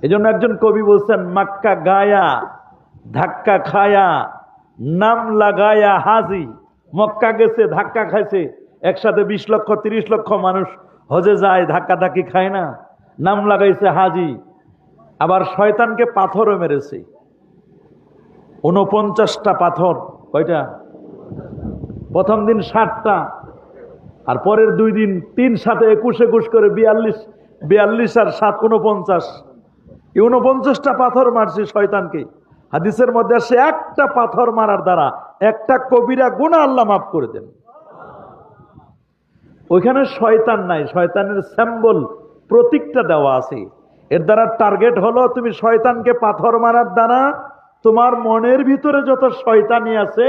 এই জন্য একজন কবি বলছেন, মাক্কা গায়া ধাক্কা খায়া নাম লাগায়া হাজি। মক্কা গেছে, ধাক্কা খাইছে, একসাথে 20 লক্ষ 30 লক্ষ মানুষ হজে যায়, ধাক্কা ধাক্কি খায় না, নাম লাগাইছে হাজি। আবার শয়তানকে পাথরও মেরেছে, 49টা পাথর। কয়টা? প্রথম দিন 60টা, আর পরের 2 দিন 3 সাথে 21 করে 42 আর 7 49। 49টা পাথর মারছে শয়তানকে। হাদিসের মধ্যে আসে একটা পাথর মারার দ্বারা একটা কবিরা গুনাহ আল্লাহ মাফ করে দেন। ওইখানে শয়তান নাই, শয়তানের সিম্বল, প্রতীকটা দেওয়া আছে। এর দ্বারা টার্গেট হলো তুমি শয়তানকে পাথর মারার দ্বারা তোমার মনের ভিতরে যত শয়তানি আছে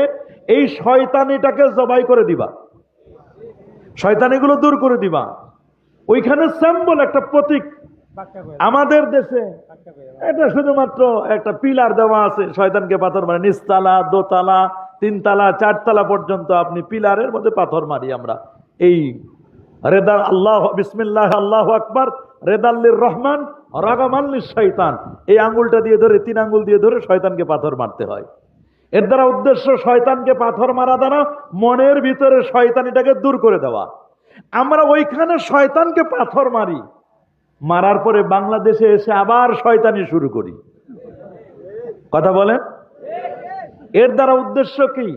এই শয়তানিটাকে জবাই করে দিবা, শয়তানিগুলো দূর করে দিবা। ওইখানে সিম্বল, একটা প্রতীক। আমাদের দেশে এটা শুধুমাত্র একটা পিলার দেওয়া আছে, শয়তানকে পাথর মারে, নিচতলা, দোতলা, 3 তলা 4 তলা পর্যন্ত আপনি পিলারের মধ্যে পাথর মারি আমরা। এই রেদা আল্লাহ বিসমিল্লাহ আল্লাহু আকবার রেদাল্লির রহমান রাগামাল্লির শয়তান, এই আঙ্গুলটা দিয়ে ধরে, 3 আঙ্গুল দিয়ে ধরে শয়তানকে পাথর মারতে হয়। এর দ্বারা উদ্দেশ্য শয়তানকে পাথর মারা দ্বারা মনের ভিতরে শয়তানিটাকে দূর করে দেওয়া। আমরা ওইখানে শয়তানকে পাথর মারি, মারার পরে বাংলাদেশে এসে আবার শয়তানি শুরু করি। কথা বলেন? এর দ্বারা উদ্দেশ্য কি?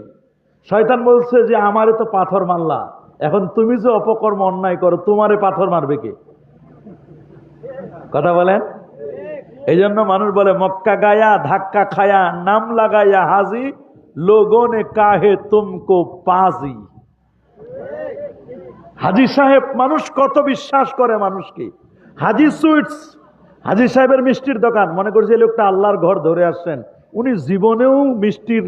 শয়তান বলছে যে আমারে তো পাথর মারলা, এখন তুমি যে অপকর্ম অন্যায় করো তোমারে পাথর মারবে কে? কথা বলেন? এই জন্য মানুষ বলে মক্কা গায়া ধাক্কা খায়া নাম লাগায়া হাজি, লোগো নে কাহে তুমকো পাজি। হাজি সাহেব, মানুষ কত বিশ্বাস করে মানুষকে। হাজি সুইটস, হাজি সাহেবের মিষ্টির দোকান। মনে করছে এই লোকটা আল্লাহর ঘর ধরে আসছেন, উনি জীবনেও মিষ্টির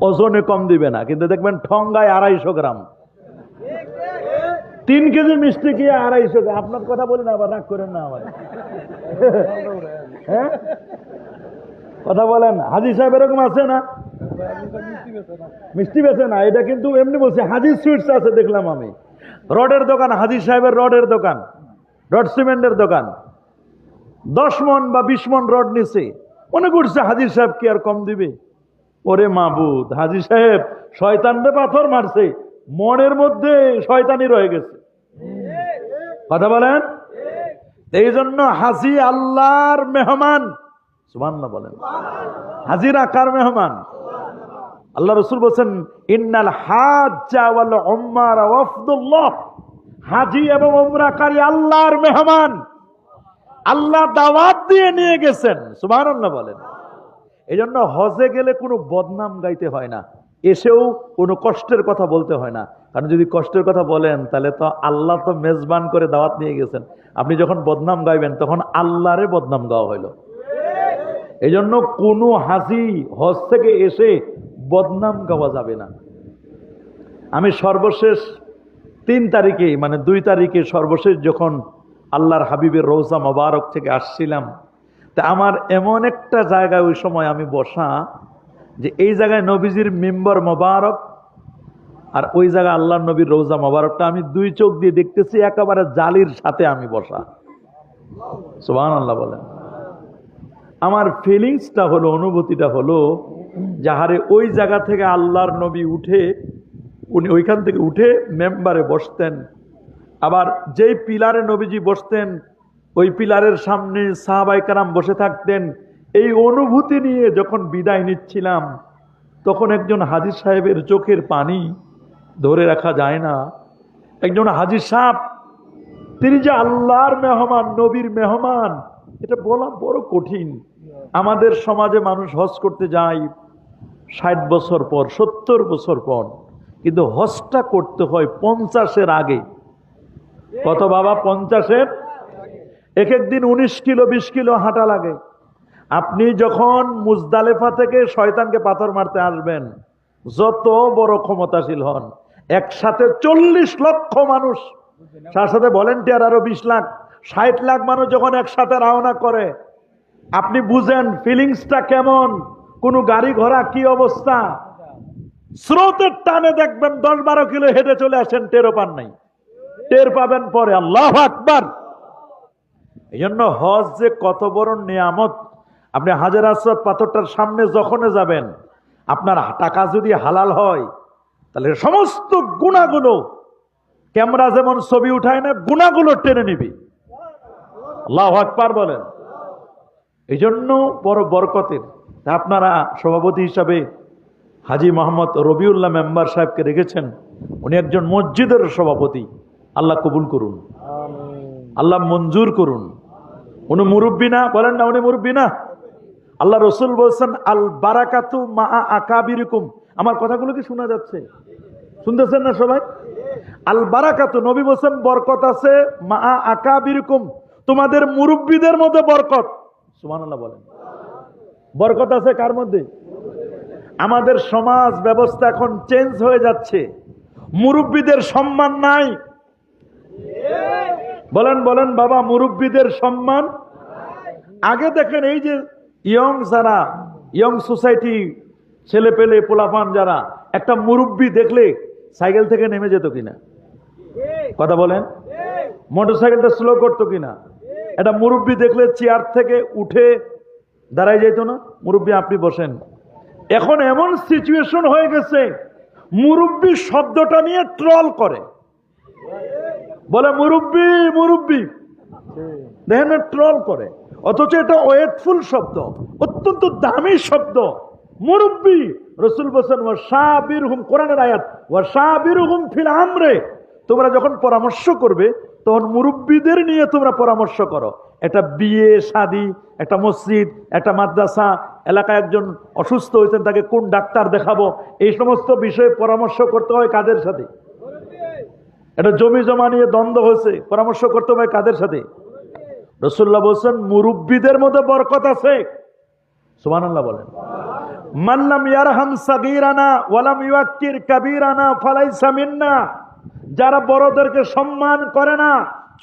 ওজনে কম দিবে না, কিন্তু দেখবেন ঠঙ্গায় 250 গ্রাম। 3 কেজি মিষ্টি কি 250 গ্রাম? আপনার কথা বলি না, আবার রাগ করেন না আবার। হ্যাঁ, কথা বলেন। হাজি সাহেব এরকম আছে না? মিষ্টি বেছে না, এটা কিন্তু এমনি বলছে। হাজি সুইটস আছে দেখলাম আমি, রডের দোকান, হাজি সাহেবের রডের দোকান, রড সিমেন্টের দোকান। 10 মণ বা 20 মণ রড নিছে, মনে করছে হাজি সাহেব কি আর কম দিবে? ওরে মাবুদ, হাজি সাহেব শয়তানরে পাথর মারছে, মনের মধ্যে শয়তানি রয়ে গেছে। কথা বলেন? এই জন্য হাজি আল্লাহর মেহমান। সুবহানাল্লাহ বলেন। হাজিরা কার মেহমান? আল্লাহ রাসূল বলেন, ইন্নাল হাজ্জা ওয়াল উমরা ওয়াফদুল্লাহ। হাজি এবং উমরাকারী আল্লাহর মেহমান, আল্লাহ দাওয়াত দিয়ে নিয়ে গেছেন। সুবহানাল্লাহ বলেন। এই জন্য হজে গেলে কোনো বদনাম গাইতে হয় না, এসেও কোনো কষ্টের কথা বলতে হয় না। কারণ যদি কষ্টের কথা বলেন তাহলে তো আল্লাহ তো মেজবান করে দাওয়াত নিয়ে গেছেন, আপনি যখন বদনাম গাইবেন তখন আল্লাহরে বদনাম গাওয়া হইল। এই জন্য কোনো হাজি হজ থেকে এসে বদনাম গাওয়া যাবে না। আমি সর্বশেষ 3 তারিখে, মানে 2 তারিখে সর্বশেষ যখন আল্লাহর হাবিবের রওজা মোবারক থেকে আসছিলাম, তা আমার এমন একটা জায়গায় ওই সময় আমি বসা, যে এই জায়গায় নবীজির মিম্বর মোবারক আর ওই জায়গায় আল্লাহর নবীর রওজা মোবারকটা আমি 2 চোখ দিয়ে দেখতেছি, একেবারে জালির সাথে আমি বসা। সুবহানাল্লাহ বলেন। আমার ফিলিংসটা হলো, অনুভূতিটা হলো, যাহারে ওই জায়গা থেকে আল্লাহর নবী উঠে, উনি ওইখান থেকে উঠে মেম্বারে বসতেন, আবার যেই পিলারে নবীজি বসতেন ওই পিলারের সামনে সাহাবায়ে কেরাম বসে থাকতেন। এই অনুভূতি নিয়ে যখন বিদায় নিচ্ছিলাম, তখন একজন হাজী সাহেবের চোখের পানি ধরে রাখা যায় না। একজন হাজী সাহেব, তিনি যে আল্লাহর মেহমান, নবীর মেহমান, এটা বলা বড় কঠিন। আমাদের সমাজে মানুষ হজ করতে যায় 60 বছর পর, 70 বছর পর, কিন্তু হজটা করতে হয় 50-এর আগে। কত বাবা? 50-এর। এক দিন 19 কিলো 20 কিলো হাঁটা লাগে। আপনি যখন মুজদালেফা থেকে শয়তানকে পাথর মারতে আসবেন, যত বড় ক্ষমতাশীল হন, একসাথে 40 লক্ষ মানুষ, তার সাথে ভলেন্টিয়ার আরো 20 লাখ, 60 লাখ মানুষ যখন একসাথে রওনা করে, আপনি বুঝেন ফিলিংসটা কেমন, কোন গাড়ি ঘোড়া কি অবস্থা। স্রোতের টানে দেখবেন 10-12 কিলো হেঁটে চলে আসেন, টেরও পান নাই, টের পাবেন পরে। আল্লাহু আকবার। এই জন্য হজ যে কত বড় নিয়ামত। আপনি হাজার আসওয়াদ পাথরটার সামনে যখন যাবেন, আপনার টাকা যদি হালাল হয় তাহলে সমস্ত গুনাহগুলো, ক্যামেরা যেমন ছবি উঠায় না, গুনাহগুলো টেনে নিবি। আল্লাহু আকবার বলেন। এই জন্য বড় বরকতের। আপনারা সভাপতি হিসাবে হাজী মোহাম্মদ রবিউল্লাহ মেম্বার সাহেবকে রেখেছেন, উনি একজন মসজিদের সভাপতি। আল্লাহ কবুল করুন, আল্লাহ মঞ্জুর করুন। উনি মুরব্বী না? বলেন না উনি মুরব্বী না? আল্লাহ রসুল বলছেন আল বারাকাতু মা আকাবিরিকুম। আমার কথাগুলো কি শোনা যাচ্ছে? শুনতেছেন না সবাই? আল বারাকাতু, নবী বলছেন বরকত আছে মা আকাবিরিকুম, তোমাদের মুরব্বীদের মধ্যে বরকত। সুবহানাল্লাহ বলেন। বরকত আছে কার মধ্যে? আমাদের সমাজ ব্যবস্থা এখন চেঞ্জ হয়ে যাচ্ছে, মুরব্বীদের সম্মান নাই। বলেন বলেন বাবা, মুরব্বীদের সম্মান। আগে দেখেন এই যে যারা ইয়ং সোসাইটি, ছেলে পেলে পোলাপান যারা, একটা মুরব্বী দেখলে সাইকেল থেকে নেমে যেত কিনা? কথা বলেন। মোটরসাইকেলটা স্লো করতো কিনা? একটা মুরব্বী দেখলে চেয়ার থেকে উঠে দাঁড়ায় যেত না? মুরব্বী আপনি বসেন। এখন এমন সিচুয়েশন হয়ে গেছে, মুরব্বী শব্দটা নিয়ে ট্রল করে, বলে মুরব্বী মুরব্বী, দেখেন ট্রল করে। অথচ এটা ওয়েটফুল শব্দ, অত্যন্ত দামি শব্দ মুরব্বী। রাসূল বলেন ওয়াশাবিরহুম, কোরআনের আয়াত, ওয়াশাবিরহুম ফিল আমরে। তোমরা যখন পরামর্শ করবে তখন মুরব্বীদের নিয়ে তোমরা পরামর্শ করো। একটা বিয়ে শাদী, একটা মসজিদ, একটা মাদ্রাসা, এলাকায় একজন অসুস্থ হয়েছেন, তাকে কোন ডাক্তার দেখাবো, এই সমস্ত বিষয়ে পরামর্শ করতে হয় কাদের সাথে? এটা জমি জমা নিয়ে দ্বন্দ্ব হয়েছে, পরামর্শ করতে হবে কাদের সাথে? রাসূলুল্লাহ বলছেন মুরব্বীদের মধ্যে বরকত আছে। সুবহানাল্লাহ বলেন। মান লাম ইয়ারহাম সাগীরানা ওয়া লাম ইউক্কির কাবীরানা ফালাইসা মিন্না। যারা বড়দেরকে সম্মান করে না,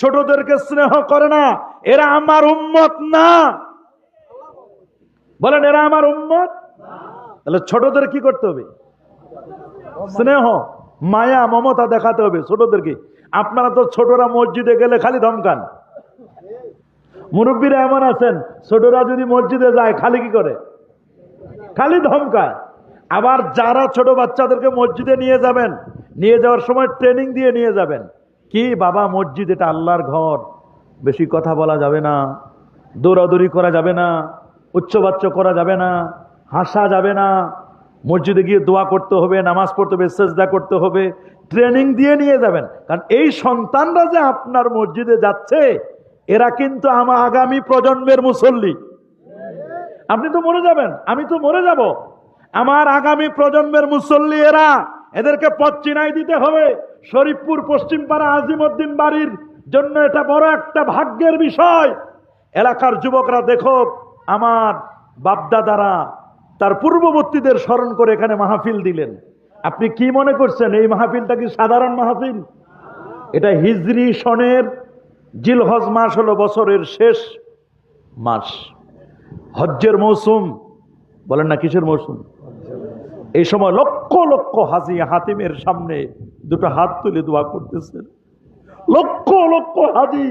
ছোটদেরকে স্নেহ করে না, এরা আমার উম্মত না। বলেন এরা আমার উম্মত। তাহলে ছোটদের কি করতে হবে? স্নেহ, মায়া, মমতা দেখাতে হবে ছোটদেরকে। আপনারা তো ছোটরা মসজিদে গেলে খালি ধমকান। মুরব্বীরা এমন আছেন, ছোটরা যদি মসজিদে যায় খালি কি করে? খালি ধমকায়। আবার যারা ছোট বাচ্চাদেরকে মসজিদে নিয়ে যাবেন, নিয়ে যাওয়ার সময় ট্রেনিং দিয়ে নিয়ে যাবেন। কি বাবা, মসজিদ এটা আল্লাহর ঘর, বেশি কথা বলা যাবে না, দৌড়াদৌড়ি করা যাবে না, উচ্চবাচ্য করা যাবে না, হাসা যাবে না, মসজিদে গিয়ে দোয়া করতে হবে, নামাজ পড়তে হবে, সেজদা করতে হবে। ট্রেনিং দিয়ে নিয়ে যাবেন। কারণ এই সন্তানরা যে আপনার মসজিদে যাচ্ছে, এরা কিন্তু আমার আগামী প্রজন্মের মুসল্লি। আপনি তো মরে যাবেন, আমি তো মরে যাব, আমার আগামী প্রজন্মের মুসল্লি এরা। এদেরকে পথ চিনাই দিতে হবে। শরীফপুর পশ্চিমপাড়া আজিমউদ্দিন বাড়ির জন্য এটা বড় একটা ভাগ্যের বিষয়। এলাকার যুবকরা দেখো, আমার বাপদাদারা তার পূর্ববর্তীদের স্মরণ করে এখানে মাহফিল দিলেন। আপনি কি মনে করছেন এই মাহফিলটা কি সাধারণ মাহফিল? এটা হিজরি সনের জিলহজ মাস হলো বছরের শেষ মাস, হজ্জের মৌসুম। বলেন না কিসের মৌসুম? এই সময় লক্ষ লক্ষ হাজি হাতিমের সামনে দুটো হাত তুলে দোয়া করতেছেন। লক্ষ লক্ষ হাজি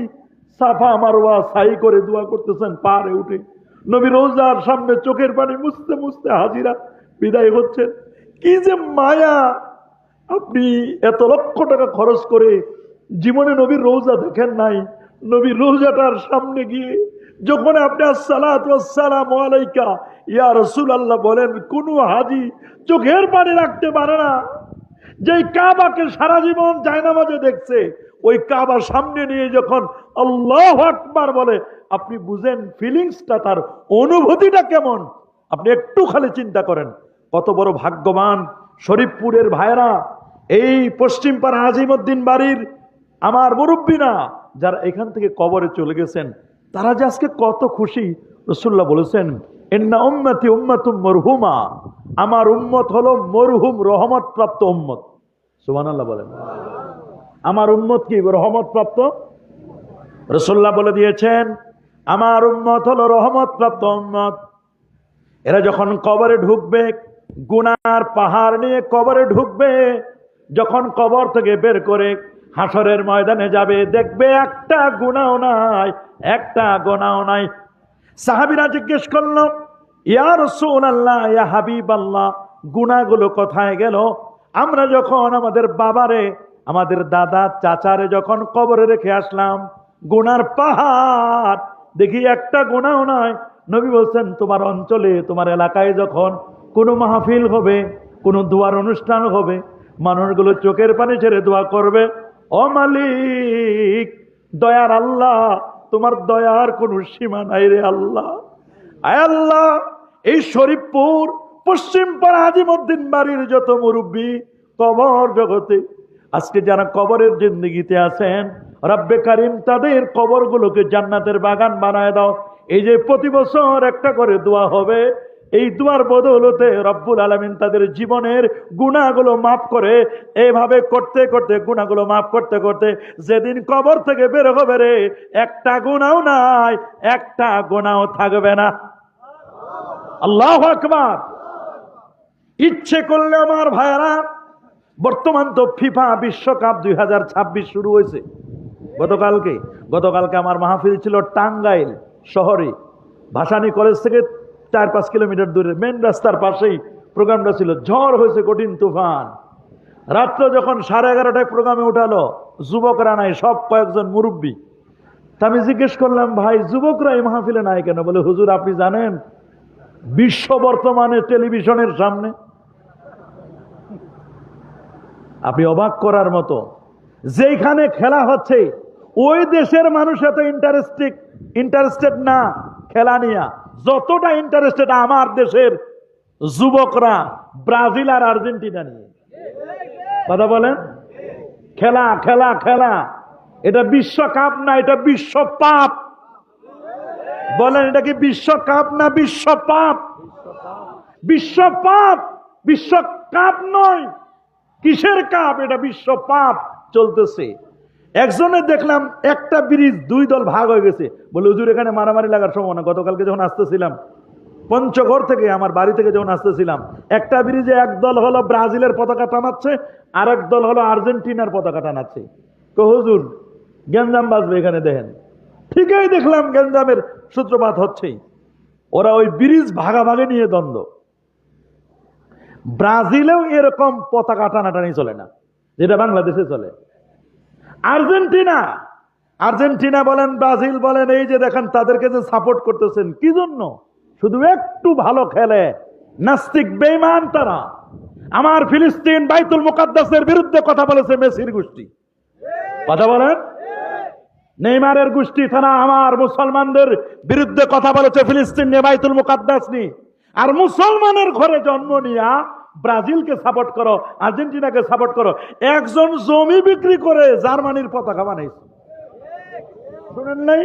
সাফা মারওয়া সাই করে দোয়া করতেছেন পারে উঠে। নবী রোজার সামনে চোখের পানি মুছতে মুছতে হাজিরা বিদায় হচ্ছেন। কি যে মায়া! আপনি এত লক্ষ টাকা খরচ করে জীবনে নবীর রোজা দেখেন নাই। নবীর রোজাটার সামনে গিয়ে যখন আপনি আসসালাতু ওয়াসসালামু আলাইকা ইয়া রাসূলুল্লাহ বলেন, কোন হাজি চোখের পানি রাখতে পারে না। যেই কাবাকে সারা জীবন জায়নামাজে দেখছে, ওই কাবার সামনে নিয়ে যখন আল্লাহু আকবার বলে, আপনি বুঝেন ফিলিংসটা, তার অনুভূতিটা কেমন। আপনি একটু খালি চিন্তা করেন কত বড় ভাগ্যবান শরীফপুরের ভাইরা, এই পশ্চিমপাড়া আজিমউদ্দিন বাড়ির আমার মুরব্বীরা যারা এখান থেকে কবরে চলে গেছেন, তারা যে আজকে কত খুশি। রাসূলুল্লাহ বলেছেন ইন্না উম্মতি উম্মাতুম মারহুমা, আমার উম্মত হলো মরহুম, রহমত প্রাপ্ত উম্মত। সুবহানাল্লাহ বলেন। আমার উম্মত কি রহমত প্রাপ্ত? রাসূলুল্লাহ বলে দিয়েছেন আমার উম্মত হলো রহমত প্রাপ্ত উম্মত। এরা যখন কবরে ঢুকবে, গুনার পাহাড় নিয়ে কবরে ঢুকবে, যখন কবর থেকে বের করে হাসরের ময়দানে যাবে, দেখবে একটা গুনাহও নাই, একটা গুনাহও নাই। সাহাবীরা জিজ্ঞেস করলো, ইয়া রাসূলুল্লাহ, ইয়া হাবিবাল্লাহ, গুনাহগুলো কোথায় গেল? আমরা যখন আমাদের বাবারে, আমাদের দাদা চাচারে যখন কবরে রেখে আসলাম, গুনার পাহাড়, দেখি একটা গুনাহও নাই। নবী বলছেন, তোমার অঞ্চলে, তোমার এলাকায় যখন কোনো মাহফিল হবে, কোনো দোয়ার অনুষ্ঠান হবে, মানুষগুলো চোখের পানি ছেড়ে দোয়া করবে, ও মালিক, দয়ার আল্লাহ, তোমার দয়ার কোনো সীমা নাই রে আল্লাহ। আয় আল্লাহ, এই শরীফপুর পশ্চিম পাড়া আজিমউদ্দিন বাড়ির যত মুরব্বী কবর জগতে আজকে যারা কবরের জিন্দেগিতে আছেন, রব্বে কারিম তাদের কবরগুলোকে জান্নাতের বাগান বানায় দাও। এই যে প্রতি বছর একটা করে দোয়া হবে, এই দোয়ার বদৌলতে রব্বুল আলামিন তাদের জীবনের গুনাহগুলো মাফ করে, এইভাবে করতে করতে, গুনাহগুলো মাফ করতে করতে যেদিন কবর থেকে বের হবে রে, একটা গুনাহও নাই, একটা গুনাহও থাকবে না। আল্লাহু আকবার। ইচ্ছে করলে আমার ভাইয়েরা, বর্তমান তো ফিফা বিশ্বকাপ 2026 শুরু হয়েছে। গতকালকে আমার মাহফিল ছিল টাঙ্গাইল শহরে, ভাসানী কলেজ থেকে 4-5 কিলোমিটার দূরে, মেন রাস্তার পাশেই প্রোগ্রামটা ছিল। ঝড় হয়েছে, কঠিন তুফান। রাত্র যখন 11:30টায় প্রোগ্রামে উঠালো, যুবকরা নাই, সব কয়েকজন মুরব্বী। তা আমি জিজ্ঞেস করলাম, ভাই যুবকরা এই মাহফিলে নাই কেন? বলে, হুজুর আপনি জানেন বিশ্ব বর্তমানে টেলিভিশনের সামনে। আপনি অবাক করার মতো, যেখানে খেলা হচ্ছে ওই দেশের মানুষ এত ইন্টারেস্টেড না খেলা নিয়ে, যতটা ইন্টারেস্টেড আমার দেশের যুবকরা ব্রাজিল আর আর্জেন্টিনা নিয়ে। কথা বলেন, খেলা খেলা খেলা। এটা বিশ্বকাপ না, এটা বিশ্বপাপ। বলেন, এটা কি বিশ্বকাপ না বিশ্বপাপ? বিশ্বপাপ, বিশ্বকাপ নয়। কিসের কাপ? এটা বিশ্বপাপ চলতেছে। একজনে দেখলাম একটা ব্রিজ 2 দল ভাগ হয়ে গেছে। বলে, হুজুর এখানে মারামারি লাগার সম্ভাবনা। গতকালকে যখন আসতেছিলাম পঞ্চগড় থেকে, আমার বাড়ি থেকে যখন আসতেছিলাম, একটা ব্রিজে এক দল হলো ব্রাজিলের পতাকা টানাচ্ছে, আর এক দল হলো আর্জেন্টিনার পতাকা টানাচ্ছে। হুজুর গ্যাঞ্জাম বাজবে এখানে, দেখেন। ঠিকই দেখলাম গ্যাঞ্জামের সূত্রপাত হচ্ছেই। ওরা ওই ব্রিজ ভাগাভাগি নিয়ে দ্বন্দ্ব। ব্রাজিলেও এরকম পতাকা টানাটানি চলে না, যেটা বাংলাদেশে চলে। আর্জেন্টিনা বলেন, ব্রাজিল বলেন, এই যে দেখেন তাদেরকে যে সাপোর্ট করতেছেন, কি জন্য? শুধু একটু ভালো খেলে। নাস্তিক বেঈমান তারা। আমার ফিলিস্তিন বাইতুল মুকাদ্দাসের বিরুদ্ধে কথা বলেছে মেসির গোষ্ঠী। কথা বলেন, নেইমারের গোষ্ঠী তারা আমার মুসলমানদের বিরুদ্ধে কথা বলেছে ফিলিস্তিন নিয়ে, বাইতুল মুকাদ্দাস নিয়ে। আর মুসলমানের ঘরে জন্ম নিয়া ব্রাজিলকে সাপোর্ট করো, আর্জেন্টিনাকে সাপোর্ট করো। একজন জমি বিক্রি করে জার্মানির পতাকা বানাইছে, শুনেন নাই?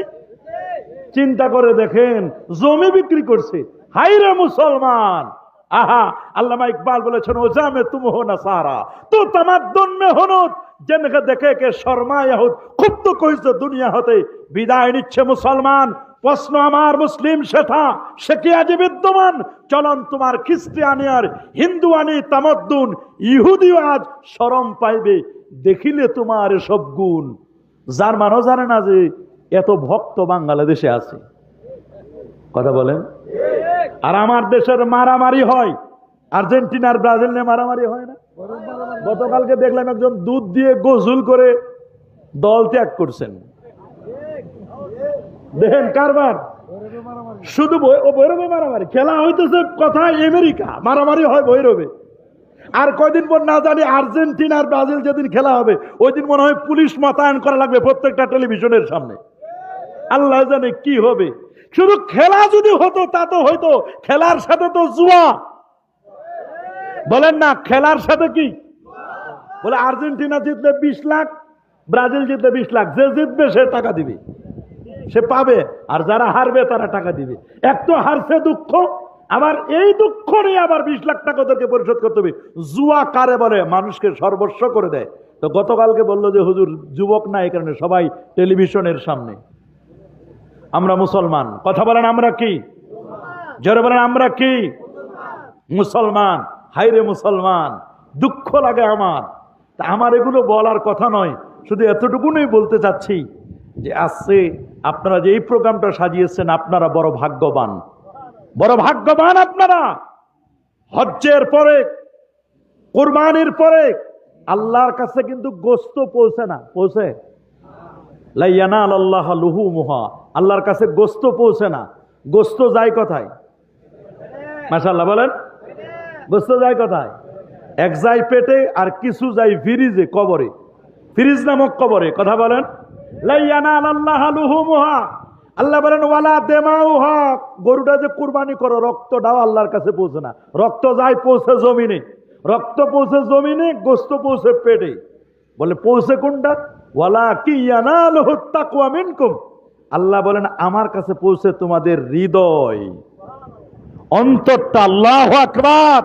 চিন্তা করে দেখেন, জমি বিক্রি করছে। হাইরে মুসলমান! আহা, আল্লামা ইকবাল বলেছেন, ওজামে তুম হো না সারা তো তামাদ্দুন মে হনুত, জিনকে দেখে কে শর্মা ইয়াহুদ, খুব তো কইছে দুনিয়া হতে বিদায় নিচ্ছে মুসলমান। প্রশ্ন আমার মুসলিম শেথা, সে কি আজ বিদ্যমান? চলন তোমার খ্রিস্টানি আর হিন্দুয়ানি তামাদ্দুন, ইহুদিও আজ শরম পাইবে দেখিলে তোমার সব গুণ। জার্মানও জানে না যে এত ভক্ত বাংলাদেশে আছে। কথা বলেন। আর আমার দেশের মারামারি হয়, আর্জেন্টিনার ব্রাজিল নিয়ে মারামারি হয় না? গতকালকে দেখলাম একজন দুধ দিয়ে গোসল করে দল ত্যাগ করছেন। দেখেন কারবার, শুধু ভৈরবে মারামারি। খেলা হইতেছে কোথায়? আমেরিকা। মারামারি হয় ভৈরবে। আর কয়দিন পর না জানি আর্জেন্টিনা আর ব্রাজিল যেদিন খেলা হবে, ওই দিন মনে হয় পুলিশ মোতায়েন করা লাগবে প্রত্যেকটা টেলিভিশনের সামনে। আল্লাহ জানে কি হবে। শুধু খেলা যদি হতো তা তো হয়তো, খেলার সাথে তো জুয়া। বলেন না, খেলার সাথে কি? বলে আর্জেন্টিনা জিতলে 20 লাখ, ব্রাজিল জিতলে 20 লাখ। যে জিতবে সে টাকা দিবে, সে পাবে। আর যারা হারবে তারা টাকা দিবে। এক তো হারছে দুঃখ, আবার এই দুঃখ নিয়ে আবার 20 লাখ টাকা ওদেরকে পরিশোধ করতে হবে। জুয়া কারে বলে? মানুষকে সর্বস্ব করে দেয়। তো গতকালকে বললো যে হুজুর যুবক না, এই কারণে সবাই টেলিভিশনের সামনে। আমরা মুসলমান। কথা বলেন, আমরা কি? জোরে বলেন, আমরা কি? মুসলমান। হাইরে মুসলমান, দুঃখ লাগে আমার। তা আমার এগুলো বলার কথা নয়। শুধু এতটুকুনই বলতে চাচ্ছি যে আজকে আপনারা যে এই প্রোগ্রামটা সাজিয়েছেন, আপনারা বড় ভাগ্যবান, বড় ভাগ্যবান আপনারা। হজ্জের পরে, কুরবানির পরে আল্লাহর কাছে কিন্তু গোশত পৌঁছে না, পৌঁছে? লা ইয়ানালাল্লাহ লুহুমুহা, আল্লাহর কাছে গোশত পৌঁছে না। গোশত যায় কোথায়? মাশাআল্লাহ বলেন, গোশত যায় কোথায়? এক যায় পেটে, আর কিছু যায় ফ্রিজে, কবরে, ফ্রিজ নামক কবরে। কথা বলেন, লা ইয়ানালাল্লাহ লুহুমুহা, আল্লাহ বলেন ওয়ালা দিমাউহা, গরুটা যে কুরবানি করো রক্তটাও আল্লাহর কাছে পৌঁছে না। রক্ত যায় পৌঁছে জমিনে, রক্ত পৌঁছে জমিনে, গোশত পৌঁছে পেটে। বলে পৌঁছে কোনটা? ওয়ালা কি ইয়ানালুহুত তাকওয়া মিনকুম, আল্লাহ বলেন আমার কাছে পৌঁছে তোমাদের হৃদয়, অন্তরটা। আল্লাহু আকবার।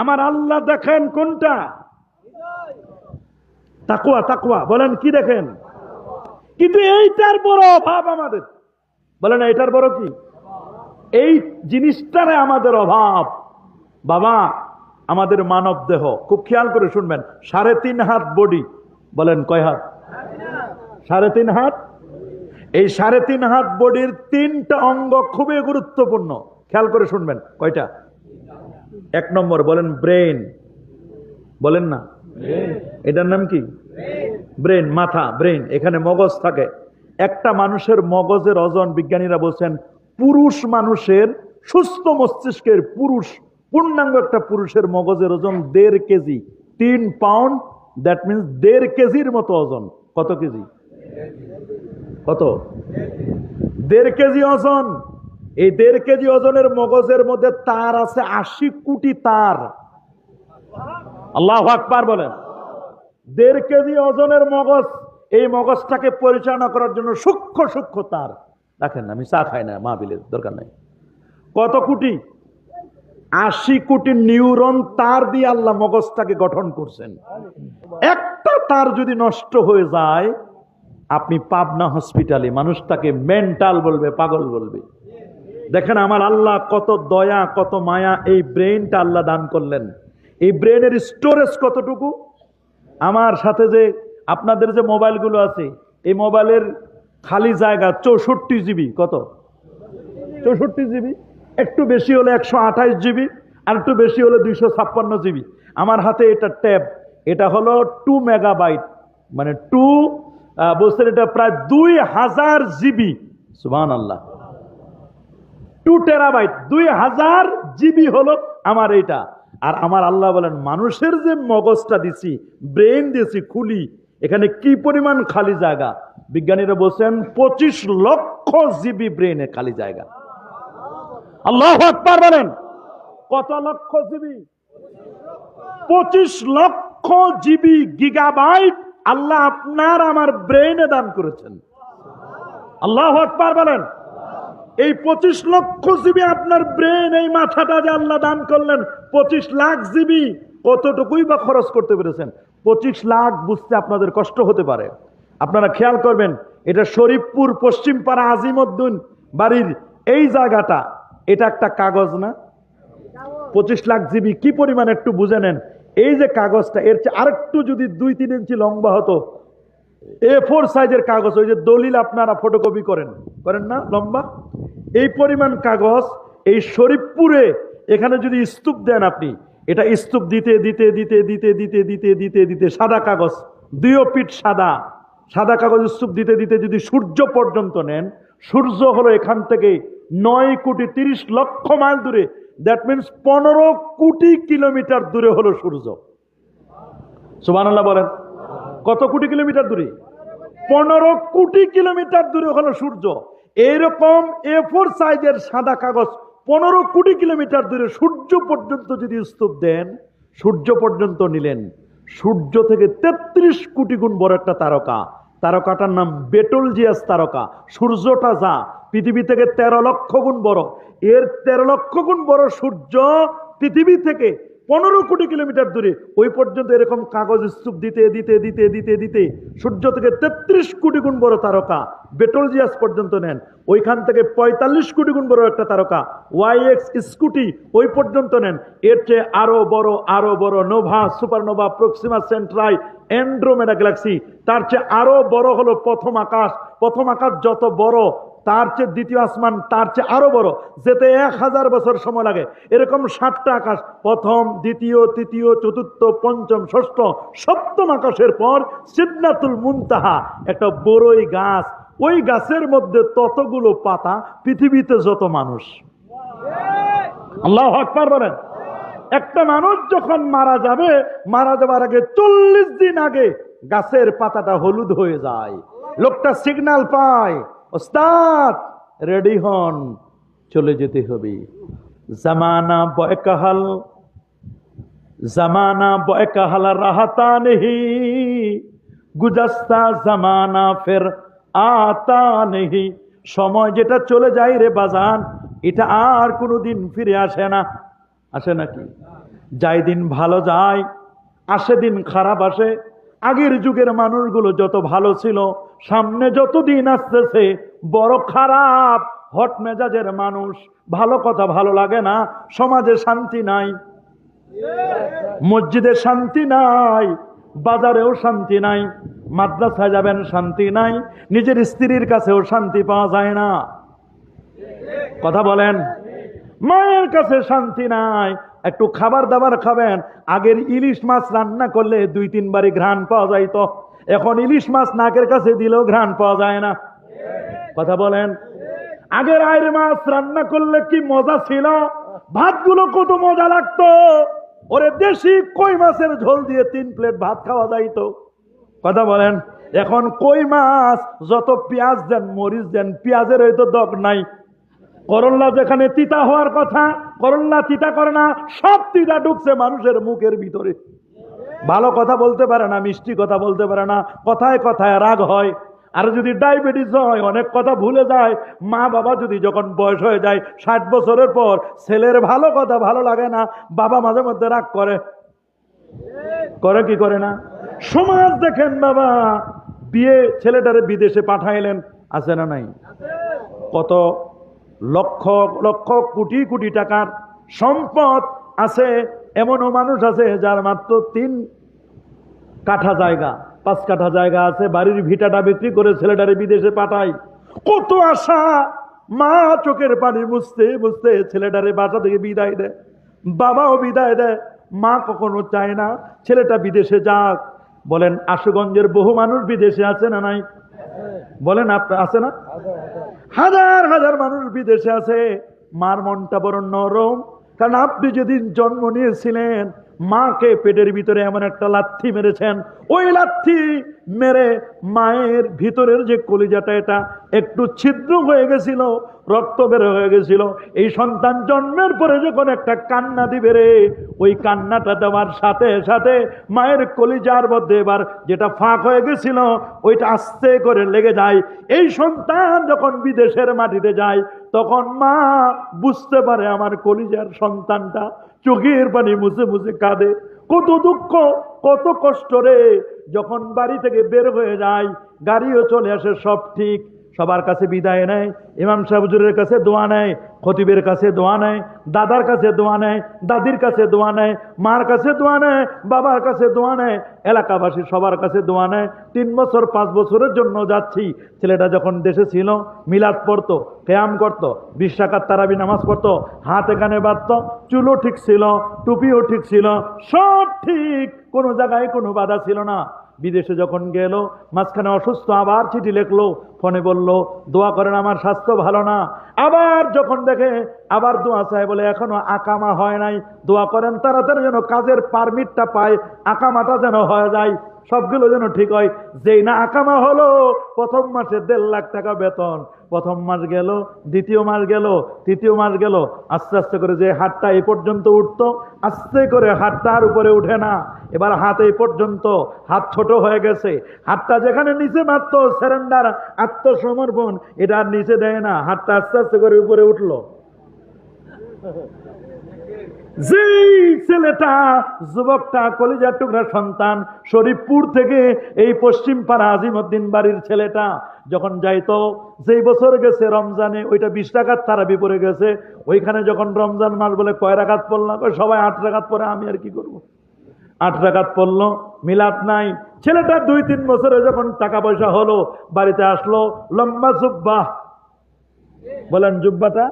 আমার আল্লাহ দেখেন কোনটা? তাকওয়া, তাকওয়া। বলেন কি দেখেন? কিন্তু এইটার বড় অভাব আমাদের। বলেন এইটার বড় কি? এই জিনিসটারে আমাদের অভাব। বাবা, আমাদের মানব দেহ খুব খেয়াল করে শুনবেন, 3.5 হাত বডি। বলেন কয় হাত? 3.5 হাত। এই 3.5 হাত বডির 3টা অঙ্গ খুবই গুরুত্বপূর্ণ। খেয়াল করে শুনবেন, কয়টা? 1 নম্বর বলেন ব্রেন। বলেন না, এটার নাম কি? ব্রেন, মাথা, ব্রেন। এখানে মগজ থাকে। একটা মানুষের মগজের ওজন বিজ্ঞানীরা বলছেন, পুরুষ মানুষের সুস্থ মস্তিষ্কের পুরুষ, পূর্ণাঙ্গ একটা পুরুষের মগজের ওজন 1.5 কেজি, 3 পাউন্ড। দ্যাট মিনস 1.5 কেজির মতো ওজন। কত কেজি? কত? 1.5 কেজি ওজন। এই 1.5 কেজি ওজনের মগজের মধ্যে তার আছে 80 কোটি তার। আল্লাহু আকবার বলেন। 1.5 কেজি ওজনের মগজ, এই মগজটাকে পরিচালনা করার জন্য সূক্ষ্ম সূক্ষ্ম তার। দেখেন, আমি চা খাই না, মাহফিলের দরকার নাই। কত কোটি? 80 কোটি নিউরন তার দিয়ে আল্লাহ মগজটাকে গঠন করছেন। একটা তার যদি নষ্ট হয়ে যায়, আপনি পাবনা হসপিটালে মানুষটাকে মেন্টাল বলবে, পাগল বলবে। দেখেন আমার আল্লাহ কত দয়া, কত মায়া। এই ব্রেনটা আল্লাহ দান করলেন। এই ব্রেনের স্টোরেজ কতটুকু? আমার সাথে যে আপনাদের যে মোবাইলগুলো আছে, এই মোবাইলের খালি জায়গা 64 জিবি। কত? 64 জিবি। একটু বেশি হলে 128 জিবি, আর একটু বেশি হলে 256 জিবি। আমার হাতে এটা ট্যাব, এটা হলো 2 মেগাবাইট, মানে বলছেন এটা প্রায় 2000 জিবি। সুবহানাল্লাহ, 2 টেরাবাইট, 2000 জিবি হলো আমার এটা। আর আমার আল্লাহ বলেন মানুষের যে মগজটা দিছি, ব্রেন দিয়েছি, খুলি, এখানে কি পরিমাণ খালি জায়গা? বিজ্ঞানীরা বলছেন 25 লক্ষ জিবি ব্রেনে খালি জায়গা। আল্লাহু আকবার বলেন। কত লক্ষ জিবি? 25 লক্ষ জিবি, গিগাবাইট আল্লাহ আপনার আমার ব্রেনে দান করেছেন। আল্লাহু আকবার বলেন। এই 25 লক্ষ জিবি আপনার ব্রেন, এই মাথাটা যে আল্লাহ দান করলেন, 25 লাখ জিবি, কতটুকুই বা খরচ করতে পেরেছেন? 25 লাখ বুঝতে আপনাদের কষ্ট হতে পারে। আপনারা খেয়াল করবেন, এটা শরীফপুর পশ্চিমপাড়া আজিমউদ্দিন বাড়ির এই জায়গাটা, এটা একটা কাগজ না? 25 লাখ জিবি কি পরিমাণ একটু বুঝে নেন। এই যে কাগজটা, এর চেয়ে আরেকটু যদি 2-3 ইঞ্চি লম্বা হতো, A4 সাইজের কাগজ, ওই যে দলিল আপনারা ফটোকপি করেন না লম্বা, এই পরিমাণ কাগজ এই শরীফপুরে এখানে যদি স্তূপ দেন আপনি, এটা স্তূপ দিতে দিতে দিতে দিতে দিতে দিতে দিতে দিতে সাদা কাগজ, 2 ফিট সাদা সাদা কাগজ স্তূপ দিতে দিতে যদি সূর্য পর্যন্ত নেন, সূর্য হলো এখান থেকে 9 কোটি 30 লক্ষ মাইল দূরে। দ্যাট মিনস 15 কোটি কিলোমিটার দূরে হলো সূর্য। সুবহানাল্লাহ বলেন। কত কোটি কিলোমিটার দূরে? 15 কোটি কিলোমিটার দূরে হলো সূর্য। এইরকম A4 সাইজের সাদা কাগজ 15 কোটি কিলোমিটার দূরে সূর্য পর্যন্ত যদি স্তূপ দেন, সূর্য পর্যন্ত নিলেন, সূর্য থেকে 33 কোটি গুণ বড় একটা তারকা, তারকাটার নাম বেটলজিয়াস তারকা। সূর্যটা যা পৃথিবী থেকে 13 লক্ষ গুণ বড়, এর 13 লক্ষ গুণ বড় সূর্য পৃথিবী থেকে 15 কোটি কিলোমিটার দূরে, ওই পর্যন্ত এরকম কাগজ স্তূপ দিতে দিতে দিতে দিতে দিতে সূর্য থেকে 33 কোটি গুণ বড় তারকা বেটলজিয়াস পর্যন্ত নেন, ওইখান থেকে 45 কোটি গুণ বড় একটা তারকা ওয়াইএক্স স্কুটি ওই পর্যন্ত নেন, এর চেয়ে আরো বড় Nova, supernova, Proxima সেন্ট্রাই, Andromeda Galaxy, তার চেয়ে আরো বড় হলো প্রথম আকাশ। প্রথম আকাশ যত বড়, তার চেয়ে দ্বিতীয় আসমান তার চেয়ে আরো বড়, যেতে 1000 বছর সময় লাগে। এরকম 7টা আকাশ, প্রথম, দ্বিতীয়, তৃতীয়, চতুর্থ, পঞ্চম, ষষ্ঠ, সপ্তম আকাশের পর সিদরাতুল মুনতাহা, একটা বড়ই গাছ, ওই গাছের মধ্যে ততগুলো পাতা, পৃথিবীতে যত মানুষ। আল্লাহু আকবার বলেন। একটা মানুষ যখন মারা যাবে, মারা যাবার আগে 40 দিন আগে গাছের পাতাটা হলুদ হয়ে যায়। লোকটা সিগন্যাল পায়, ওস্তাদ রেডি হন, চলে যেতে হবে। জামানা বয়কাহাল রাহাতা নেহি, গুজস্তা জামানা ফের আতা নেহি। সময় যেটা চলে যায় রে বাজান, এটা আর কোনোদিন ফিরে আসে না। আসে নাকি? যাই দিন ভালো যায়, আসে দিন খারাপ আসে। আগের যুগের মানুষগুলো যত ভালো ছিল, সামনে যত দিন আসতেছে বড় খারাপ, হট মেজাজের মানুষ, ভালো কথা ভালো লাগে না, সমাজে শান্তি নাই, মসজিদে শান্তি নাই, বাজারেও শান্তি নাই, মাদ্রাসায় যাবেন শান্তি নাই, নিজের স্ত্রীর কাছেও শান্তি পাওয়া যায় না। কথা বলেন। মায়ের কাছে শান্তি নাই, একটু খাবার দাবার খাবেন, আগের ইলিশ মাছ রান্না করলে 2-3 বারই ঘ্রাণ পাওয়া যাইত, এখন ইলিশ মাছ নাকের কাছে দিলেও ঘ্রাণ পাওয়া যায় না। কথা বলেন। আগের আইর মাছ রান্না করলে কি মজা ছিল, ভাতগুলো কত মজা লাগতো, ওরে দেশি কই মাছের ঝোল দিয়ে 3 প্লেট ভাত খাওয়া যাইত। কথা বলেন। এখন কই মাছ যত পেঁয়াজ দেন, মরিচ দেন, পেঁয়াজের হয়তো দগ নাই। করল্লা যেখানে তিতা হওয়ার কথা, করল্লা তিতা করে না, সব তিতা ঢুকছে মানুষের মুখের ভিতরে। ভালো কথা বলতে পারে না, মিষ্টি কথা বলতে পারে না, কথায় কথায় রাগ হয়। আর যদি ডায়াবেটিস হয়, অনেক কথা ভুলে যায়। মা বাবা যদি যখন বয়স হয়ে যায় 60 বছরের পর, ছেলের ভালো কথা ভালো লাগে না, বাবা মাঝে মধ্যে রাগ করে। করে কি করে না? সমাজ দেখেন বাবা, বিয়ে ছেলেটারে বিদেশে পাঠাইলেন, আছে না নাই? কত লক্ষ লক্ষ কোটি কোটি টাকার সম্পদ আছে, এমনও মানুষ আছে যার মাত্র 3 কাঠা জায়গা, 5 কাঠা জায়গা আছে, বাড়ির ভিটাটা বিক্রি করে ছেলেটারে বিদেশে পাঠায়। কত আশা, মা চোখের পানি মুছতে মুছতে ছেলেটারে বাসা থেকে বিদায় দেয়, বাবাও বিদায় দেয়। মা কখনো চায় না ছেলেটা বিদেশে যাক। বলেন, আশুগঞ্জের বহু মানুষ বিদেশে আছে না নাই? বলেন, আপনার আছে না? হাজার হাজার মানুষ বিদেশে আছে। মার মনটা বড় নরম, কারণ আপনি যেদিন জন্ম নিয়েছিলেন, মাকে পেটের ভিতরে এমন একটা লাথি মেরেছেন, ওই লাথি মেরে মায়ের ভিতরের যে কলিজাটা, এটা একটু ছিদ্র হয়ে গেছিল, রক্ত বের হয়ে গেছিল। এই সন্তান জন্মের পরে যখন একটা কান্না দিবে রে, ওই কান্নাটা দেওয়ার সাথে সাথে মায়ের কলিজার মধ্যে এবার যেটা ফাঁক হয়ে গেছিল, ওইটা আস্তে করে লেগে যায়। এই সন্তান যখন বিদেশের মাটিতে যায়, তখন মা বুঝতে পারে আমার কলিজার সন্তানটা, চোখের পানি মুছে মুছে কাঁদে। কত দুঃখ, কত কষ্ট রে। যখন বাড়ি থেকে বের হয়ে যায়, গাড়িও চলে আসে, সব ঠিক, সবার কাছে বিদায় নেয়, ইমাম সাহেব হুজুরের কাছে দোয়া নেয়, খতিবের কাছে দোয়া নেয়, দাদার কাছে দোয়া নেয়, দাদির কাছে দোয়া নেয়, মার কাছে দোয়া নেয়, বাবার কাছে দোয়া নেয়, এলাকাবাসী সবার কাছে দোয়া নেয়। 3 বছর 5 বছরের জন্য যাচ্ছি। ছেলেটা যখন দেশে ছিল, মিলাদ পড়তো, কেয়াম করতো, 20 রাকাত তারাবি নামাজ পড়তো, হাত এখানে বাঁধতো, চুলও ঠিক ছিল, টুপিও ঠিক ছিল, সব ঠিক, কোনো জায়গায় কোনো বাধা ছিল না। বিদেশে যখন গেল, মাঝখানে অসুস্থ, আবার চিঠি লিখলো, ফোনে বলল দোয়া করেন আমার স্বাস্থ্য ভালো না। আবার যখন দেখে, আবার দোয়া চায়, বলে এখনো আকামা হয় নাই, দোয়া করেন তাড়াতাড়ি যেন কাজের পারমিটটা পায়, আকামাটা যেন হয়ে যায়, সবগুলো যেন ঠিক হয়। যেই না আকামা হলো, প্রথম মাসে 1.5 লাখ টাকা বেতন। প্রথম মাস গেল, দ্বিতীয় মাস গেল, তৃতীয় মাস গেল, আস্তে আস্তে করে যে হাতটা এই পর্যন্ত উঠতো, আস্তে করে হাতটা আর উপরে উঠে না। এবার হাত এই পর্যন্ত, হাত ছোট হয়ে গেছে, হাতটা যেখানে নিচে মাত্র সারেন্ডার, আত্মসমর্পণ, এটা আর নিচে দেয় না, হাতটা আস্তে আস্তে করে উপরে উঠলো। যেই ছেলেটা, যুবকটা, কলিজার টুকরা সন্তান, শরীফপুর থেকে এই পশ্চিম পাড়া আজিমউদ্দিন বাড়ির ছেলেটা যখন যাইতো, যেই বছর গেছে রমজানে, ওইটা 20 রাকাত তারাবি পড়ে গেছে। ওইখানে যখন রমজান মাস বলে কয় রাকাত পড়লাম, সবাই 8 রাকাত পড়ে, আমি আর কি করব। 8 রাকাত পড়লো, মিলাদ নাই। ছেলেটা 2-3 বছরে যখন টাকা পয়সা হলো, বাড়িতে আসলো, লম্বা জুব্বা, বলেন জুব্বাটা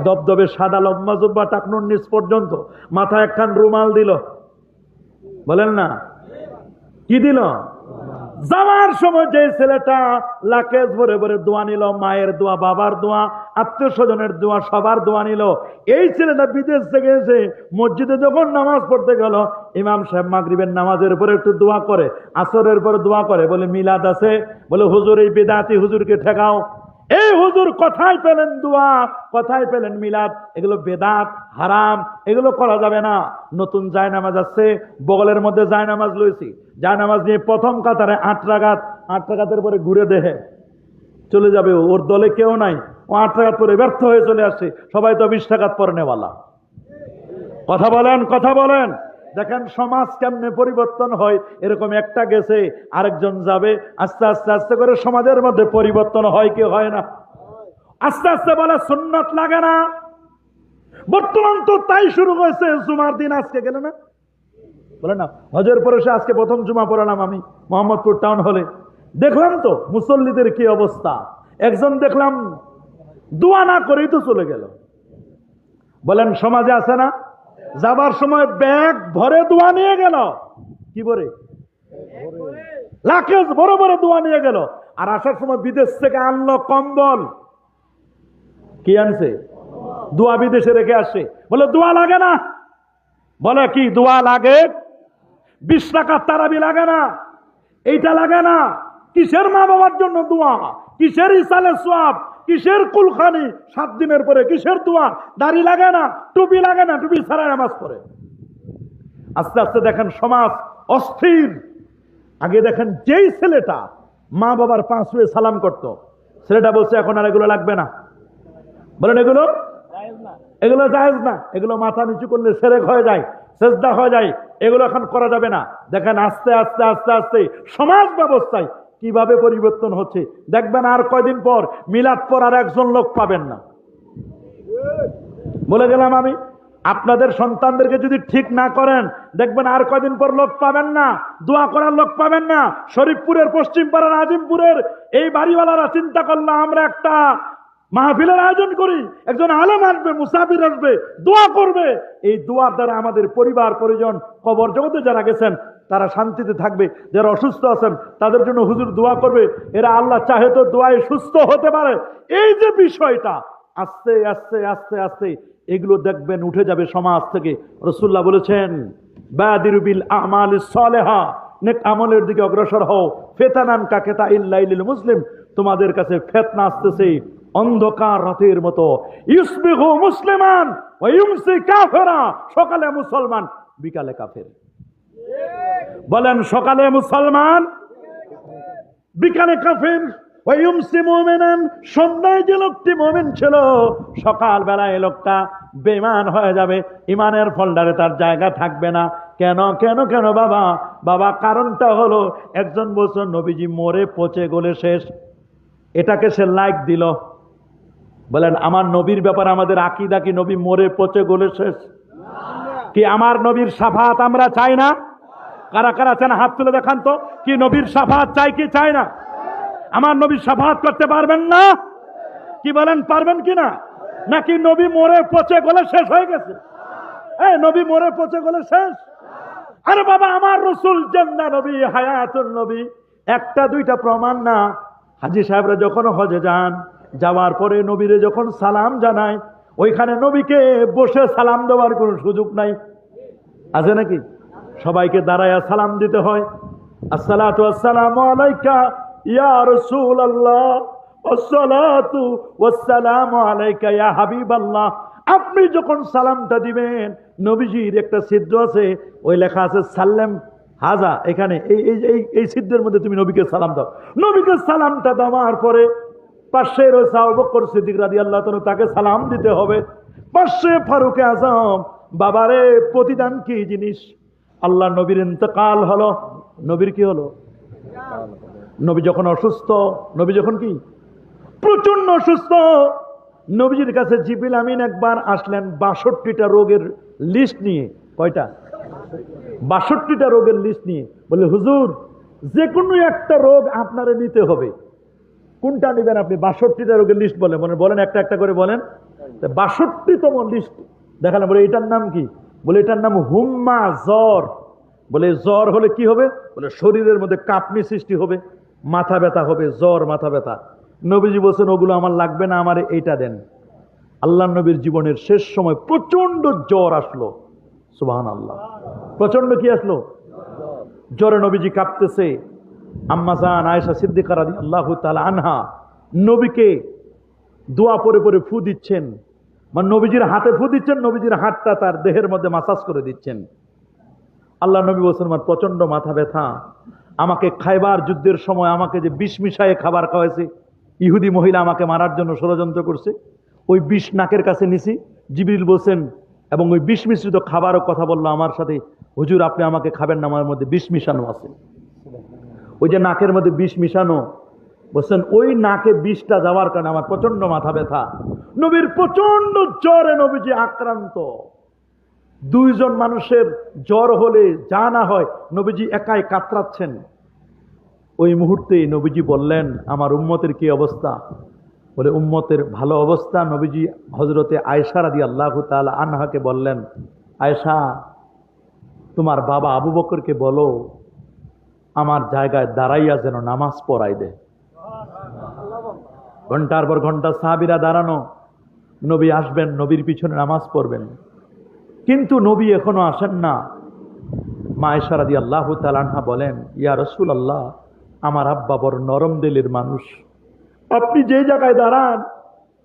দবদবে সাদা লম্বা জুব্বা, টাকনুর নিচ পর্যন্ত, মাথায় একখান রুমাল দিল, বলেন না কি দিল? যাওয়ার সময় যে ছেলেটা লাকেজ ভরে ভরে দোয়া নিল, মায়ের দোয়া, বাবার দোয়া, আত্মীয় স্বজনের দোয়া, সবার দোয়া নিল। এই ছেলেটা বিদেশ থেকে এসে মসজিদে যখন নামাজ পড়তে গেল, ইমাম সাহেব মাগরিবের নামাজের পরে একটু দোয়া করে, আসরের পরে দোয়া করে, বলে মিলাদ আছে, বলে হুজুর এই বেদাতি হুজুরকে ঠেকাও। এই হুজুর কোথায় পেলেন দোয়া, কোথায় পেলেন মিলাদ? এগুলো বেদাত, হারাম, এগুলো করা যাবে না। নতুন জায়নামাজ আছে, বগলের মধ্যে জায়নামাজ লইছি, জায়নামাজ নিয়ে প্রথম কাতারে 8 রাকাত, 8 রাকাতের পরে ঘুরে দেখে চলে যাবে, ওর দলে কেউ নাই, ও 8 রাকাত পরে ব্যর্থ হয়ে চলে আসছে, সবাই তো 20 রাকাত পরে নেওয়ালা। কথা বলেন, কথা বলেন। দেখেন সমাজ কেমনে পরিবর্তন হয়। এরকম একটা গেছে, আরেকজন যাবে, আস্তে আস্তে আস্তে করে সমাজের মধ্যে পরিবর্তন হয় কি হয় না? আস্তে আস্তে বলে সুন্নত লাগে না। বর্তমান তো তাই শুরু হয়েছে। জুমার দিন আজকে গেলে না, বলে না, হজের পরে সে আজকে প্রথম জুমা পড়ালাম আমি মোহাম্মদপুর টাউন হলে, দেখলাম তো মুসল্লিদের কি অবস্থা। একজন দেখলাম দোয়া না করেই তো চলে গেল। বলেন সমাজে আছে না? যাবার সময় ব্যাগ ভরে দোয়া নিয়ে গেল, কি ভরে? লাকেজ ভরে ভরে দোয়া নিয়ে গেল। আর আসার সময় বিদেশ থেকে আনলো কম্বল। কি আনছে? দোয়া বিদেশে রেখে আসে। বলে দোয়া লাগে না। বলে কি দোয়া লাগে? 20 রাকাত তারাবি লাগে না, এইটা লাগে না। কিসের মা বাবার জন্য দোয়া, কিসের ইসালে সওয়াব, কিসের কুলখানি, 7 দিনের পরে কিসের দোয়া? দাড়ি লাগে না, টুপি লাগে না, টুপি ছাড়া নামাজ পড়ে। আস্তে আস্তে দেখেন সমাজ অস্থির। আগে দেখেন যেই ছেলেটা মা বাবার পা ছুঁয়ে সালাম করত, ছেলেটা বলছে এখন আর এগুলো লাগবে না। বলেন এগুলো এগুলো জায়েজ না, এগুলো মাথা নিচু করলে সেরেক হয়ে যায়, সেজদা হয়ে যায়, এগুলো এখন করা যাবে না। দেখেন আস্তে আস্তে আস্তে আস্তে সমাজ ব্যবস্থায় কিভাবে পরিবর্তন হচ্ছে। দেখবেন আর কয়দিন পর মিলাদ পড়ার একজন লোক পাবেন না। বলে গেলাম আমি, আপনাদের সন্তানদেরকে যদি ঠিক না করেন, দেখবেন আর কয়দিন পর লোক পাবেন না, দোয়া করার লোক পাবেন না। শরীফপুরের পশ্চিম পাড়ার আজিমপুরের এই বাড়িওয়ালারা চিন্তা করলো আমরা একটা মাহফিলের আয়োজন করি, একজন আলেম আসবে, মুসাফির আসবে, দোয়া করবে। এই দোয়ার দ্বারা আমাদের পরিবার পরিজন, কবর জগতে যারা গেছেন তারা শান্তিতে থাকবে, যারা অসুস্থ আছেন তাদের জন্য হুজুর দোয়া করবে, এরা আল্লাহ চাহে তো দোয়ায় সুস্থ হতে পারে। এই যে বিষয়টা আস্তে আস্তে আস্তে আস্তে এগুলো দেখবেন উঠে যাবে সমাজ থেকে। রাসূলুল্লাহ বলেছেন বাদিরু বিল আমালিস সালেহা, নেক আমলের দিকে অগ্রসর হও। ফিতানান কাকিতাইল লাইলিল মুসলিম, তোমাদের কাছে ফিতনা আসতেছে অন্ধকার রাতের মতো। ইউসবিহু মুসলিমান ওয়া ইউমসি কাফিরা, সকালে মুসলমান বিকালে কাফের। বলেন সকালে মুসলমান বিকালে কাফের। ওয়া ইউমসি মুমিনান, সন্ধ্যায় যে লোকটি মুমিন ছিল সকাল বেলায় এই লোকটা বেঈমান হয়ে যাবে, ইমানের ফোল্ডারে তার জায়গা থাকবে না। কেন কেন কেন বাবা? বাবা কারণটা হলো একজন বলছে নবীজি মরে পচে গলে শেষ, এটাকে সে লাইক দিল। বলেন আমার নবীর ব্যাপারে আমাদের আকীদা কি নবী মরে পচে গলে শেষ? কি আমার নবীর শাফাআত আমরা চাই না? কারা কারা চান হাত তুলে দেখান তো, কি নবীর শাফাআত চাই কি চাই না? আমার নবীর শাফাআত করতে পারবেন না? কি বলেন পারবেন কি না? নাকি নবী মরে পচে গলে শেষ হয়ে গেছে? এই নবী মরে পচে গলে শেষ? আরে বাবা আমার রাসূল জিন্দা নবী, হায়াতুন নবী, একটা দুইটা প্রমাণ না। হাজী সাহেবরা যখন হজে যান, যাওয়ার পরে নবীরে যখন সালাম জানায়, ওইখানে নবীকে বসে সালাম দেওয়ার কোনো সুযোগ নাই, আছে নাকি? সবাইকে দাঁড়ায়া সালাম দিতে হয়। আসসালাতু ওয়াসসালামু আলাইকা ইয়া রাসূলুল্লাহ, আসসালাতু ওয়াসসালামু আলাইকা ইয়া হাবিবাল্লাহ। আপনি যখন সালামটা দিবেন, নবীজির একটা ছিদ্র আছে, ওই লেখা আছে সাল্লাম হাজা, এখানে এই ছিদ্রের মধ্যে তুমি নবীকে সালাম দাও। নবীকে সালামটা দেওয়ার পরে পাশে রয়েছে আবু বকর সিদ্দিক রাদিয়াল্লাহু তাআলা, তাকে সালাম দিতে হবে। পাশে ফারুক আযম বাবারে প্রতিদান কি জিনিস? আল্লাহ নবীর ইন্তেকাল হলো। নবীর কি হলো? নবী যখন অসুস্থ, নবী যখন কি প্রচন্ড অসুস্থ, নবীজির কাছে জিবরিল আমিন একবার আসলেন ৬২টা রোগের লিস্ট নিয়ে। কয়টা? ৬২টা রোগের লিস্ট নিয়ে। বলে হুজুর, যে কোনো একটা রোগ আপনারে নিতে হবে, কোনটা নেবেন আপনি? ৬২টা রোগের লিস্ট বলেন, বলেন একটা একটা করে বলেন। ৬২তম লিস্ট দেখালাম। বলে এটার নাম কি? বলে এটার নাম হুম্মা, জ্বর। বলে জ্বর হলে কি হবে? বলে শরীরের মধ্যে কাঁপনি সৃষ্টি হবে, মাথা ব্যথা হবে, জ্বর, মাথা ব্যথা। নবীজি বলছেন ওগুলো আমার লাগবে না, আমার এইটা দেন। আল্লাহ নবীর জীবনের শেষ সময় প্রচন্ড জ্বর আসলো। সুবহানাল্লাহ, প্রচন্ড কি আসলো? জ্বরে নবীজি কাঁপতেছে। আম্মা জান আয়েশা সিদ্দিকা রাদিয়াল্লাহু তাআলা আনহা নবীকে দোয়া পরে পরে ফু দিচ্ছেন, মানে নবীজির হাতে ফু দিচ্ছেন, নবীজির হাতটা তার দেহের মধ্যে মাসাজ করে দিচ্ছেন। আল্লাহ নবী বলছেন আমার প্রচন্ড মাথা ব্যথা, আমাকে খাইবার যুদ্ধের সময় আমাকে যে বিষ মিশায়ে খাবার খাওয়াইছে, ইহুদি মহিলা আমাকে মারার জন্য ষড়যন্ত্র করছে, ওই বিষ নাকের কাছে নিছি। জিবরিল বলছেন এবং ওই বিষ মিশ্রিত খাবারও কথা বললো আমার সাথে, হুজুর আপনি আমাকে খাবেন না, আমার মধ্যে বিষ মিশানো আছে। ওই যে নাকের মধ্যে বিষ মিশানো, বলছেন ওই নাকে বিষটা যাওয়ার কারণে আমার প্রচন্ড মাথা ব্যথা। নবীর প্রচন্ড জ্বরে নবীজি আক্রান্ত। 2 জন মানুষের জ্বর হলে যা না হয়, নবীজি একাই কাতরাচ্ছেন। ওই মুহূর্তে নবীজি বললেন আমার উম্মতের কি অবস্থা? বলে উম্মতের ভালো অবস্থা। নবীজি হযরতে আয়েশা রাদিয়াল্লাহু তাআলা আনহাকে বললেন, আয়েশা তোমার বাবা আবু বকরকে বলো আমার জায়গায় দাঁড়াইয়া যেন নামাজ পড়াই দেয়। ঘন্টার পর ঘন্টা সাহাবীরা দাঁড়ানো, নবী আসবেন, নবীর পিছনে নামাজ পড়বেন, কিন্তু নবী এখনো আসেন না। মা আয়েশা রাদিয়াল্লাহু তাআলা আনহা বলেন, ইয়া রাসূলুল্লাহ, আমার আব্বা বড় নরম দিলের মানুষ, আপনি যে জায়গায় দাঁড়ান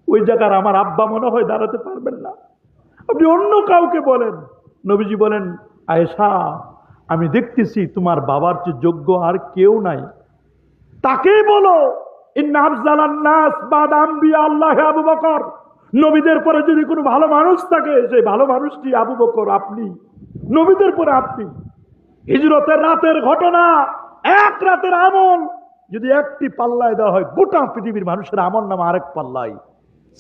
ওই জায়গার আমার আব্বা মনে হয় দাঁড়াতে পারবেন না, আপনি অন্য কাউকে বলেন। নবীজি বলেন, আয়েশা আমি দেখতেছি তোমার বাবার চেয়ে যোগ্য আর কেউ নাই, তাকেই বলো। ইন্না আফজালান নাস বাদা আম্বিয়া আল্লাহ আবু বকর, নবীদের পরে যদি কোনো ভালো মানুষ থাকে সেই ভালো মানুষটি আবু বকর, আপনি নবীদের পরে আপনি। হিজরতের রাতের ঘটনা, এক রাতের আমল যদি একটি পাল্লায় দেওয়া হয়, গোটা পৃথিবীর মানুষের আমল নামা আরেক পাল্লায়,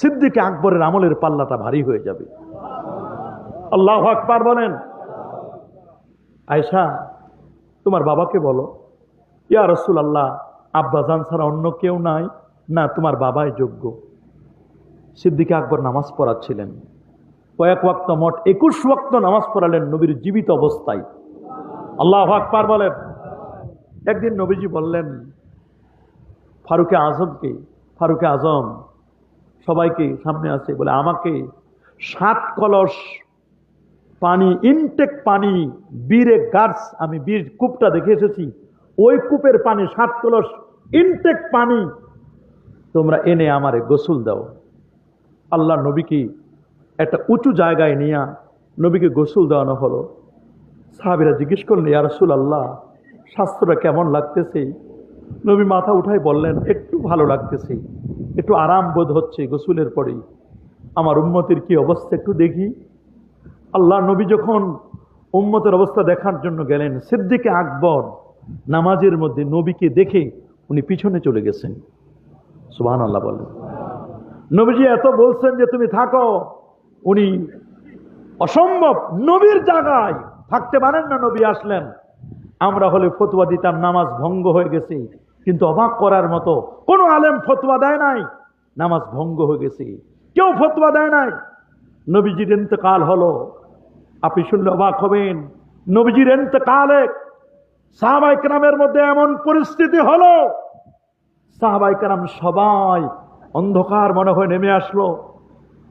সিদ্দিক আকবরের আমলের পাল্লাটা ভারী হয়ে যাবে। আল্লাহু আকবার বলেন। আয়েশা তোমার বাবাকে বলো, ইয়া রাসূলুল্লাহ আব্বাজান ছাড়া অন্য কেউ নাই, না তোমার বাবাই যোগ্য। সিদ্দিক আকবর নামাজ পড়াচ্ছিলেন, কয়েক ওয়াক্ত, মোট 21 ওয়াক্ত নামাজ পড়ালেন নবীর জীবিত অবস্থায়। আল্লাহু আকবার বলেন। একদিন নবীজি বললেন ফারুকে আজমকে, ফারুকে আজম সবাইকে সামনে আছে, বলে আমাকে 7 কলস পানি, ইনটেক পানি, বীরে গার্স, আমি বীর কূপটা দেখে এসেছি, ওই কূপের পানি 7 কলস ইনটেক পানি তোমরা এনে আমারে গোসল দাও। আল্লাহ নবীকে একটা উঁচু জায়গায় নিয়ে নবীকে গোসল দেওয়ানো হলো। সাহাবীরা জিজ্ঞেস করলেন, ইয়া রাসূলুল্লাহ স্বাস্থ্যটা কেমন লাগতেছে? নবী মাথা উঠাই বললেন, একটু ভালো লাগতেছে, একটু আরাম বোধ হচ্ছে গোসলের পরেই। আমার উম্মতের কি অবস্থা একটু দেখি। আল্লাহ নবী যখন উম্মতের অবস্থা দেখার জন্য গেলেন, সিদ্দিক আকবর নামাজের মধ্যে নবীকে দেখে উনি পিছনে চলে গেছেন। সুবহানাল্লাহ বলেন। নবীজি এত বলছেন যে তুমি থাকো, উনি অসম্ভব, নবীর জায়গায় থাকতে পারেন না। নবী আসলেন, আমরা হলে ফতোয়া দিতাম নামাজ ভঙ্গ হয়ে গেছে, কিন্তু অবাক করার মতো কোনো আলেম ফতোয়া দেয় নাই নামাজ ভঙ্গ হয়ে গেছে, কেউ ফতোয়া দেয় নাই। নবীজির ইন্তেকাল হলো, আপনি শুনলে অবাক হবেন। নবীজির ইন্তেকালে সাহাবায়ে কেরামের মধ্যে এমন পরিস্থিতি হলো, সাহাবায়ে কেরাম সবাই অন্ধকার মনে হয় নেমে আসলো।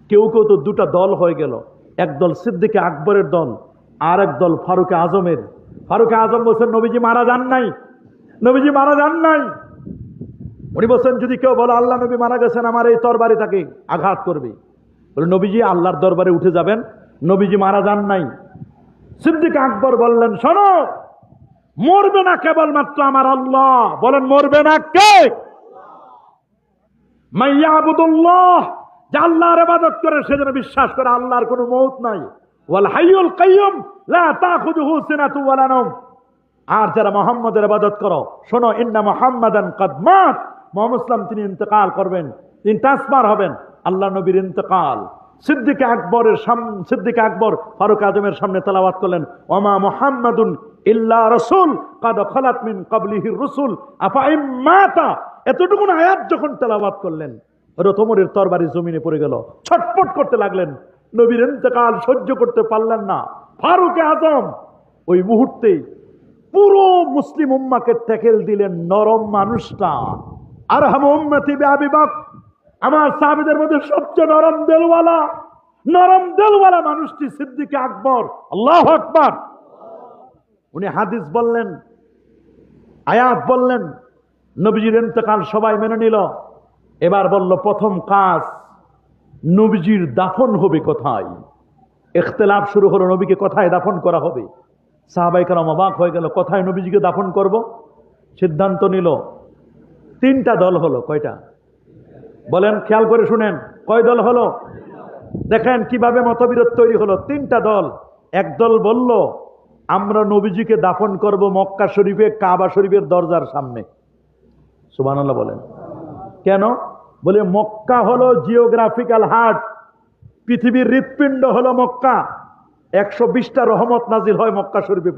কেউ কেউ তো 2টা দল হয়ে গেল, একদল সিদ্দিক আকবরের দল, আর এক দল ফারুকে আজমের। ফারুকে আজম বলছেন নবীজি মারা যান নাই, নবীজি মারা যান নাই। উনি বলছেন যদি কেউ বলো আল্লাহ নবী মারা গেছেন, আমার এই তরবারি তাকে আঘাত করবে। বলে নবীজি আল্লাহর দরবারে উঠে যাবেন, নবীজি মারা যান নাই। সিদ্দিক আকবর বললেন, শোনো, মরবে না কেবলমাত্র আমার আল্লাহ। বলেন মরবে না কে? মাইয়াবুদুল্লাহ, যে আল্লাহর ইবাদত করে সে যেন বিশ্বাস করে আল্লাহর কোনো মওত নাই, ওয়াল হাইয়ুল কাইয়ুম লা তাখুযুহু সিনাতু ওয়ালা নাওম। আর যারা মুহাম্মাদের ইবাদত করো, শোনো, ইন্না মুহাম্মাদান কাদ মাত, মুহাম্মদ সাল্লাল্লাহু তিনি ইন্তেকাল করবেন, তিনি ট্রান্সফার হবেন। আল্লাহ নবীর ইন্তেকাল। সিদ্দিক আকবর ফারুক আজমের সামনে তেলাওয়াত করলেন, ওমা মুহাম্মাদুন ইল্লা রাসূল কাদ খালাত মিন ক্বাবলিহির রাসূল আফা ইম মাতা। এতটুকু আয়াত যখন তেলাওয়াত করলেন, হযরত ওমরের তরবারি জমিনে পড়ে গেল, ছটফট করতে লাগলেন। নবীর ইন্তেকাল সহ্য করতে পারলেন না ফারুক আজম। ওই মুহূর্তে পুরো মুসলিম উম্মাকে ট্যাকেল দিলেন নরম মানুষটা। আরহাম উম্মতি বিআবি বকর, আমার সাহাবীদের মধ্যে সবচেয়ে নরম দেলওয়ালা মানুষটি সিদ্দিক আকবর। আল্লাহু আকবার। উনি হাদিস বললেন, আয়াত বললেন, নবীজির ইন্তেকাল সবাই মেনে নিল। এবার বলল প্রথম কাজ, নবীজির দাফন হবে কোথায়? ইখতিলাফ শুরু হলো, নবীকে কোথায় দাফন করা হবে। সাহাবায়ে কেরাম অবাক হয়ে গেল, কোথায় নবীজিকে দাফন করব? সিদ্ধান্ত নিল। তিনটা দল হলো। কয়টা বলেন, খেয়াল করে শুনেন, কয় দল হলো? দেখেন কিভাবে মতবিরোধ তৈরি হলো। তিনটা দল। এক দল বলল, আমরা নবীজিকে দাফন করব মক্কা শরীফে, কাবা শরীফের দরজার সামনে। সুবহানাল্লাহ বলেন। কেন? বলে মক্কা হলো জিওগ্রাফিক্যাল হার্ট, পৃথিবীর হৃৎপিণ্ড হলো মক্কা। 120টা রহমত নাজিল হয় মক্কা শরীফে।